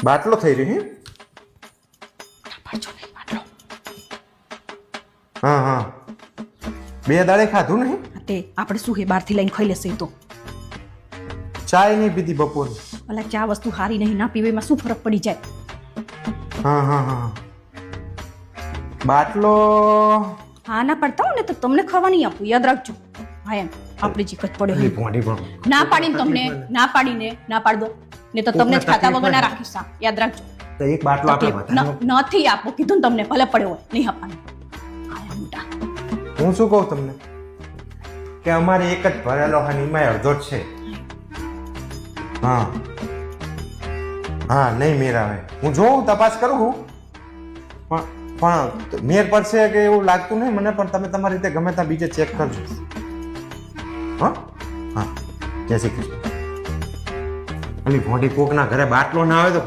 બાટલો થઈ રહ્યો હે? પડજો નહીં બાટલો. હા હા 2 દાડે ખાધું નહીં. તે આપણે શું હે બહારથી લઈને ખાઈ લેશે તો. ચાય નહીં પીધી બપોરે. અલા ચા વસ્તુ હારી નહીં, ના પીવામાં શું ફરક પડી જાય? હા હા હા બાટલો હા ના પાડતા હો ને તો તમને ખાવા નહીં આપું, યાદ રાખજો. હા એમ આપણી જીક જ પડે. ભોંડી પણ ના પાડીને તમને ના પાડીને ના પાડ દો ને તો તમને જ ખાતા વગર ના રાખીશ. હા, યાદ રાખજો. તો એક બાટલો આપણે વધારે નથી આપો કીધું ને તમને, ભલે પડ્યો હોય નહીં આપવાનું. હા મોટા હું શું કહું તમને કે અમારે એક જ ભરેલો હનીમાં અડધો જ છે. હા હા નહીં મેર આવે. હું જોઉં તપાસ કરું છું પણ મેર પડશે કે એવું લાગતું નહીં મને. પણ તમે તમારી રીતે ગમે ત્યાં બીજે ચેક કરજો. હા હા જય શ્રી કૃષ્ણ. અલી ભોંડી કોકના ઘરે બાટલો ના આવે તો